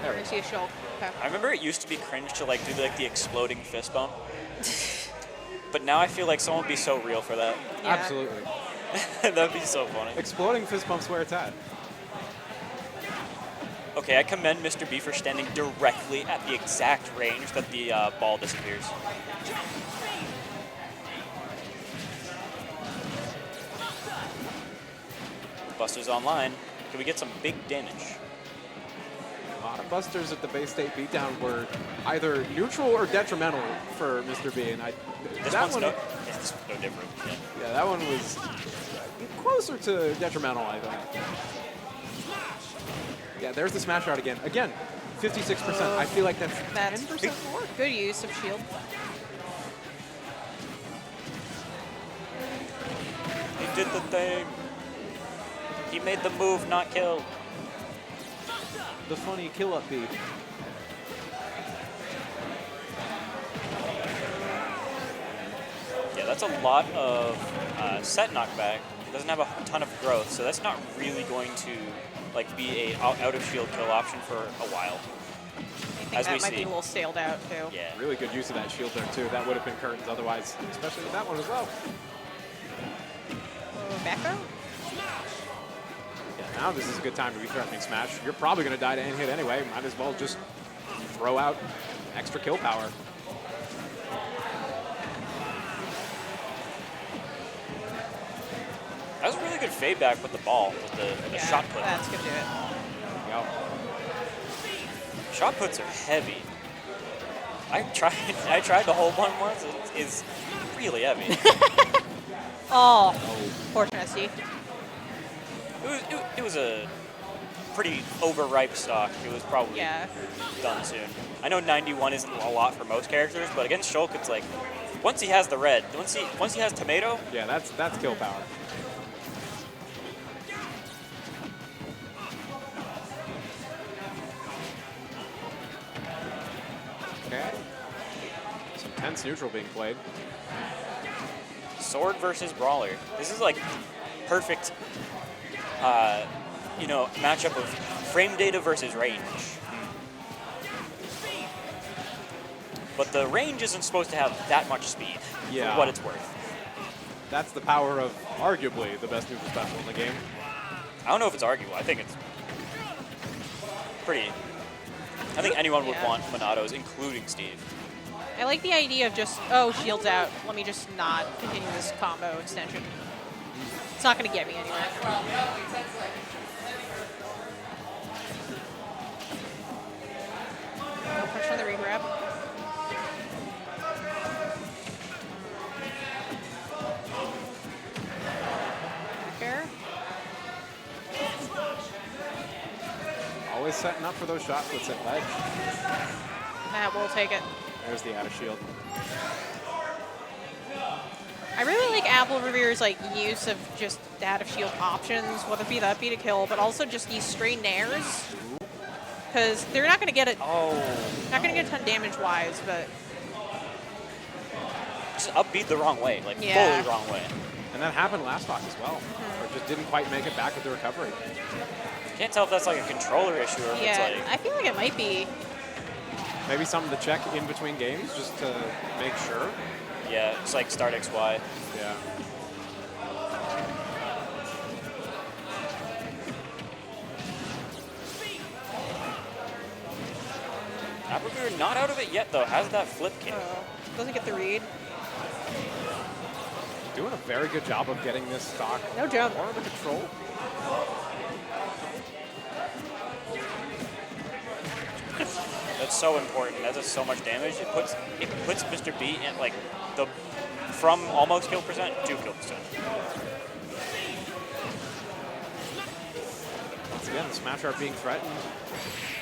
There we I go. see a Shulk. Okay. I remember it used to be cringe to like do like the exploding fist bump. But now I feel like someone would be so real for that. Yeah. Absolutely. That'd be so funny. Exploding fist bumps where it's at. Okay, I commend Mr. B for standing directly at the exact range that the ball disappears. Buster's online. Can we get some big damage? A lot of busters at the Bay State beatdown were either neutral or detrimental for Mr. B, and This that one's one, no, yeah, this one's no different. Yeah. yeah, that one was closer to detrimental, I think. Yeah, there's the smash out again. Again, 56%. I feel like that's 10% more. Good use of shield. He did the thing. He made the move, not kill. The funny kill up B. Yeah, that's a lot of set knockback. It doesn't have a ton of growth, so that's not really going to like be a out of shield kill option for a while. I think As that we might see. be a little stalled out too. Yeah. Really good use of that shield there, too. That would have been curtains otherwise, especially with that one as well. Back row? Yeah, now this is a good time to be threatening smash. You're probably going to die to end hit anyway. Might as well just throw out extra kill power. That was a really good fade back with the ball, with the Yeah, shot put. that's gonna do it. Yep. Shot puts are heavy. I tried to hold one once. It's really heavy. Oh, poor Tennessee. It was a pretty overripe stock. It was probably Yeah. done soon. I know 91 isn't a lot for most characters, but against Shulk, it's like once he has the red, once he has tomato, Yeah, that's kill power. Okay. Some tense neutral being played. sword versus brawler. This is like perfect, matchup of frame data versus range. But the range isn't supposed to have that much speed Yeah. for what it's worth. That's the power of arguably the best neutral special in the game. I don't know if it's arguable. I think it's pretty. I think anyone would Yeah. want Monato's, including Steve. I like the idea of just, oh, shield's out. Let me just not continue this combo extension. It's not going to get me anywhere. No pressure on the regrab. Fair. Always setting up for those shot puts at ledge. Matt will take it. There's the out of shield. I really like Apple Revere's use of just out of shield options, whether it be that be to kill, but also just these straight nairs. Because they're not going to get it. Oh. Not going to get a ton damage wise, but Just upbeat the wrong way, Yeah. fully wrong way. And that happened last talk as well. Or just didn't quite make it back with the recovery. Can't tell if that's like a controller issue or if yeah, it's I feel like it might be. Maybe something to check in between games just to make sure. yeah, it's like start XY. Yeah. Apple not out of it yet though. Has that flip kick? Doesn't get the read. Doing a very good job of getting this stock No jump. more under control. That's so important. That does so much damage. It puts Mr. B in from almost kill percent to kill percent. Once again, the smash art being threatened.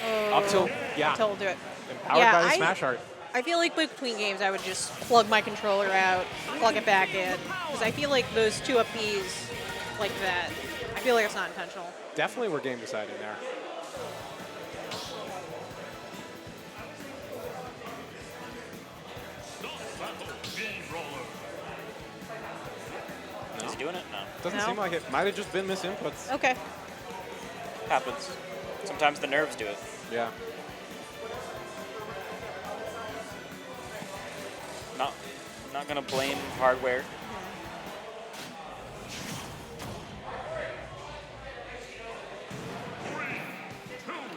Oh, Up till, yeah, Until we'll do it. empowered Yeah, by the I- smash art. I feel like between games, I would just plug my controller out, plug it back in, because I feel like those two up Bs like that, I feel like it's not intentional. Definitely were game deciding there. Is he doing it? No. Doesn't No. seem like it. Might have just been misinputs. Okay. Happens. Sometimes the nerves do it. Yeah. Not gonna blame hardware.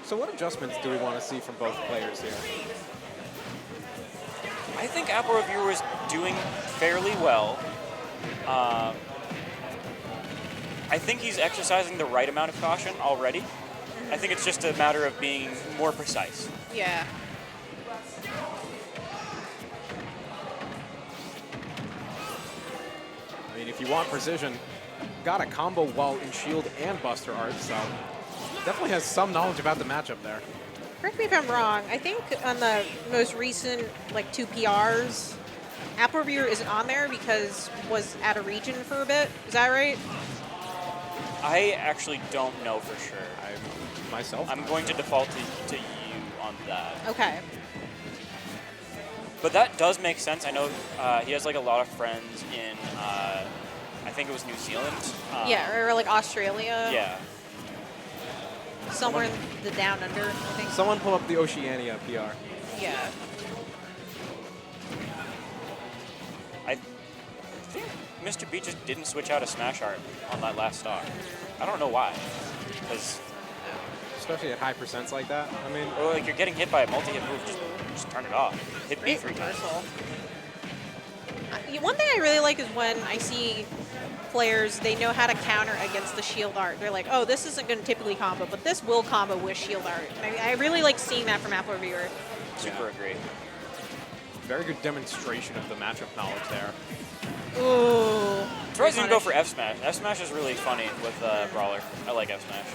So what adjustments do we want to see from both players here? I think Apple Reviewer is doing fairly well. I think he's exercising the right amount of caution already. I think it's just a matter of being more precise. Yeah. I mean, if you want precision, got a combo while in shield and Buster art, so definitely has some knowledge about the matchup there. Correct me if I'm wrong. I think on the most recent, like, 2 PRs, Apple Reviewer isn't on there because was out of region for a bit. Is that right? I actually don't know for sure. I'm going to default to you on that. Okay. But that does make sense. I know he has like a lot of friends in, I think it was New Zealand. Yeah, or like Australia. Yeah. Somewhere in the down under, I think. Someone pull up the Oceania PR. Yeah. I think Mr. B just didn't switch out a Smash Art on that last stock. I don't know why. Because, Especially at high percents like that. I mean, well, like you're getting hit by a multi-hit move, just turn it off. Hit B Great 3 times. reversal. One thing I really like is when I see players, they know how to counter against the shield art. They're like, oh, this isn't going to typically combo, but this will combo with shield art. And I really like seeing that from Apple Reviewer. Super agree. very good demonstration of the matchup knowledge there. Ooh. Surprised you didn't go for F Smash. F Smash is really funny with Brawler. I like F Smash.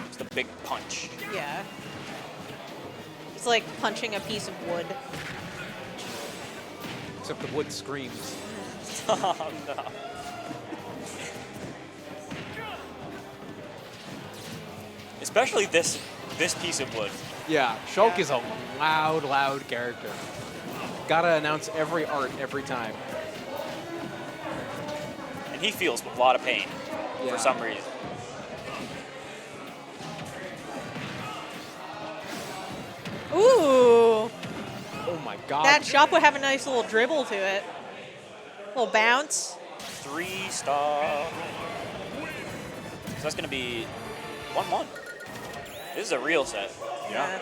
It's the big punch. Yeah. It's like punching a piece of wood. Except the wood screams. Oh no. Especially this piece of wood. Yeah, Shulk is a loud, loud character. Gotta announce every art every time. And he feels a lot of pain for some reason. Ooh. Oh my god. That shop would have a nice little dribble to it. Little bounce. 3-star. So that's going to be 1-1. This is a real set. Yeah.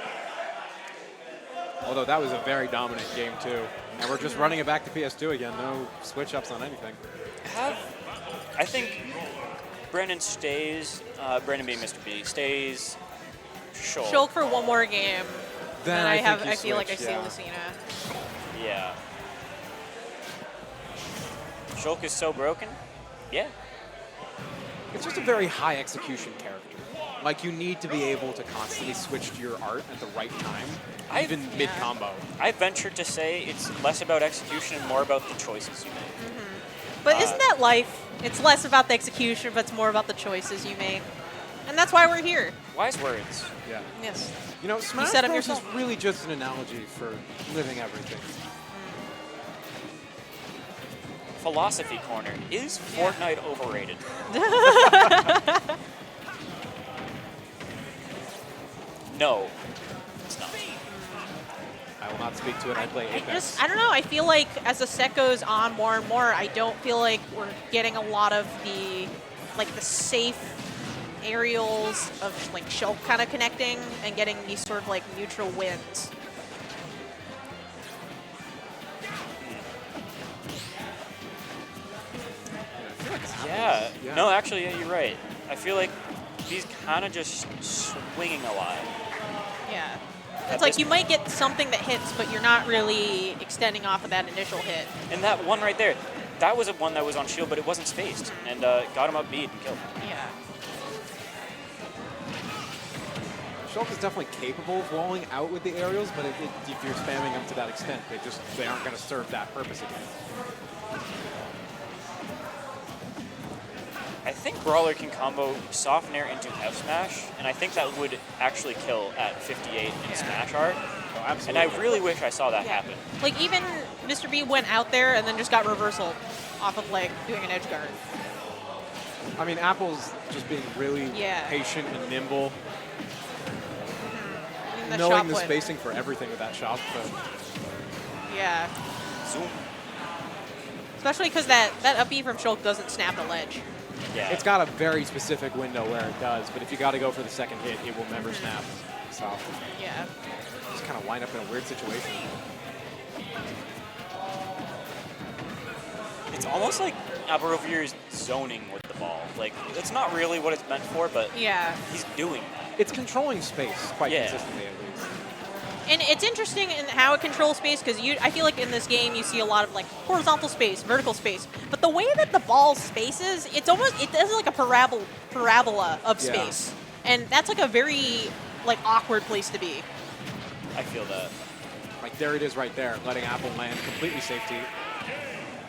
Although that was a very dominant game too. And we're just running it back to PS2 again. No switch ups on anything. I think Brandon stays, Brandon being Mr. B, stays Shulk. Shulk for one more game. Then I feel like I see Lucina. Yeah. Shulk is so broken? Yeah. It's just a very high execution character. Like, you need to be able to constantly switch to your art at the right time, even mid-combo. I venture to say it's less about execution and more about the choices you make. Mm-hmm. But isn't that life? It's less about the execution, but it's more about the choices you make. And that's why we're here. Wise words. Yeah. Yes. You know, Smash set up Bros. Is yourself. really just an analogy for living everything. Philosophy Corner. Is Fortnite overrated? No, it's not. I will not speak to it. I play Apex. I don't know. I feel like as the set goes on more and more, I don't feel like we're getting a lot of the safe aerials of like Shulk kind of connecting and getting these sort of like neutral wins. Yeah. No, actually, yeah, you're right. I feel like he's kind of just swinging a lot. Yeah. At It's like this you might get something that hits, but you're not really extending off of that initial hit. And that one right there, that was a one that was on shield, but it wasn't spaced, and got him up beat and killed him. Yeah. Shulk is definitely capable of walling out with the aerials, but if you're spamming them to that extent, they aren't going to serve that purpose again. I think Brawler can combo soft air into F Smash, and I think that would actually kill at 58 in Smash Art. Oh, And absolutely. I really wish I saw that happen. Like even Mr. B went out there and then just got reversal off of like doing an edge guard. I mean, Apple's just being really patient and nimble. the knowing shot the put. spacing for everything with that shot put. Yeah. Zoom. Especially because that up B from Shulk doesn't snap the ledge. Yeah. It's got a very specific window where it does, but if you got to go for the second hit, it will never snap. So Yeah. just kind of wind up in a weird situation. It's almost like Aberrovere is zoning with the ball. Like, it's not really what it's meant for, but Yeah. he's doing that. It's controlling space quite Yeah. consistently, at least. And it's interesting in how it controls space because I feel like in this game you see a lot of like horizontal space, vertical space, but the way that the ball spaces, it does like a parabola of Yeah. space, and that's like a very like awkward place to be. I feel that. Like, there it is right there, letting Apple land completely safety,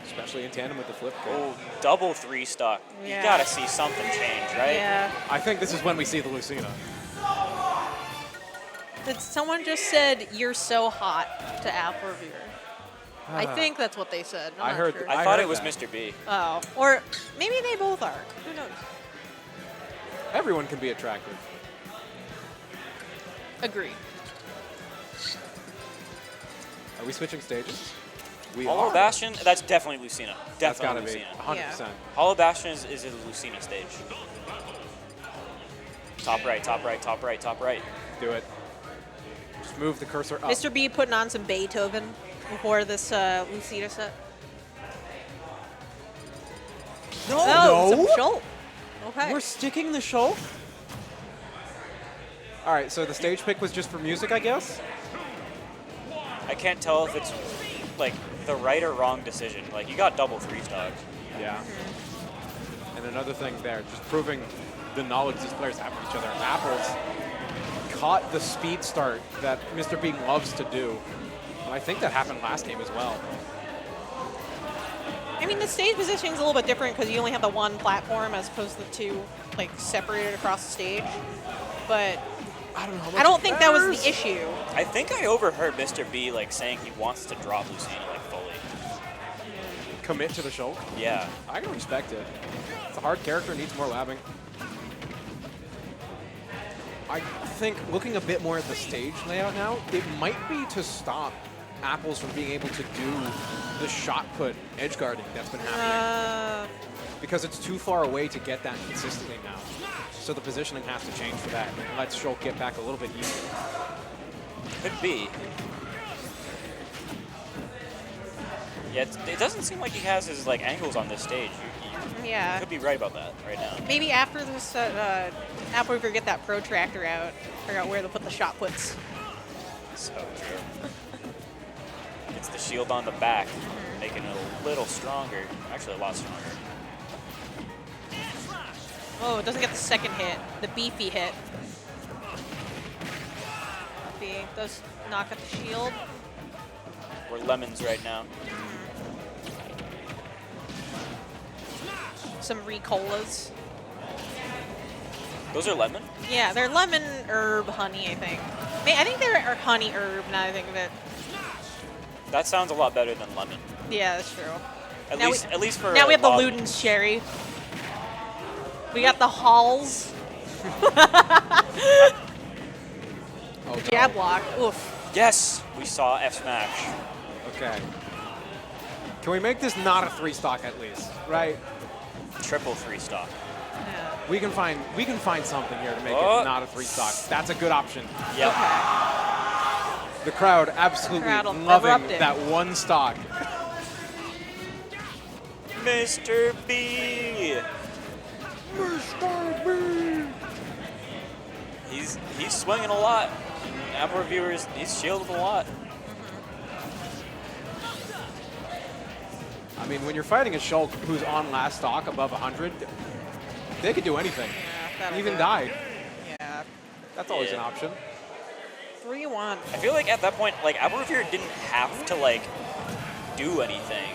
especially in tandem with the flip kick. Oh, double 3 stock. Yeah. You gotta see something change, right? Yeah. I think this is when we see the Lucina. Someone just said you're so hot to Aberrovere. I think that's what they said. I'm I not heard- Sure. I I thought heard it was that. Mr. B. Oh, or maybe they both are. Who knows? Everyone can be attractive. Agreed. Are we switching stages? We Hollow are. Bastion, that's definitely Lucina. That's Definitely gotta be Lucina. 100%. Hollow Bastion is a Lucina stage. Top right, top right, top right, top right. Do it. Just move the cursor up. Mr. B putting on some Beethoven before this Lucina set. No, Oh, no. some Shulk. Okay. We're sticking the show? All right, so the stage pick was just for music, I guess? I can't tell if it's like the right or wrong decision. Like, you got double 3 stocks. Yeah. And another thing there, just proving the knowledge these players have of each other. Apples caught the speed start that Mr. Bean loves to do. And I think that happened last game as well. I mean, the stage positioning is a little bit different because you only have the one platform as opposed to the two, like, separated across the stage. But I don't know how much I don't it think that was matters. the issue. I think I overheard Mr. B like saying he wants to drop Lucina like fully. Commit to the show. Yeah. I can respect it. It's a hard character, needs more labbing. I think looking a bit more at the stage layout now, it might be to stop Apples from being able to do the shot put edge guarding that's been happening. Because it's too far away to get that consistently now. So the positioning has to change for that. And lets Shulk get back a little bit easier. Could be. Yeah, it doesn't seem like he has his like angles on this stage. You Yeah. could be right about that right now. Maybe after this, Aberrovere get that protractor out, figure out where to put the shot puts. So true. It's the shield on the back, making it a little stronger. Actually, a lot stronger. Oh, it doesn't get the second hit, the beefy hit. B does knock at the shield. We're lemons right now. Some Ricolas. Those are lemon? Yeah, they're lemon, herb, honey, I think. I think they're honey herb, now that I think of it. That sounds a lot better than lemon. Yeah, that's true. At Now least for Now we have the log- Luden's cherry. We got the Halls. Oh, Jab block. Oof. Yes, we saw F smash. Okay. Can we make this not a 3-stock at least, right? Triple 3 stock. Yeah. We can find something here to make Oh. it not a 3-stock. That's a good option. Yep. Okay. The crowd absolutely Crowd loving erupted. that one stock. Mr. B. He's swinging a lot. Aberrovere he's shielded a lot. I mean, when you're fighting a Shulk who's on last stock above 100, they could do anything. Yeah, that'll Even do it. die. Yeah. That's always Yeah. an option. 3-1. I feel like at that point, like Aberrovere didn't have to like do anything.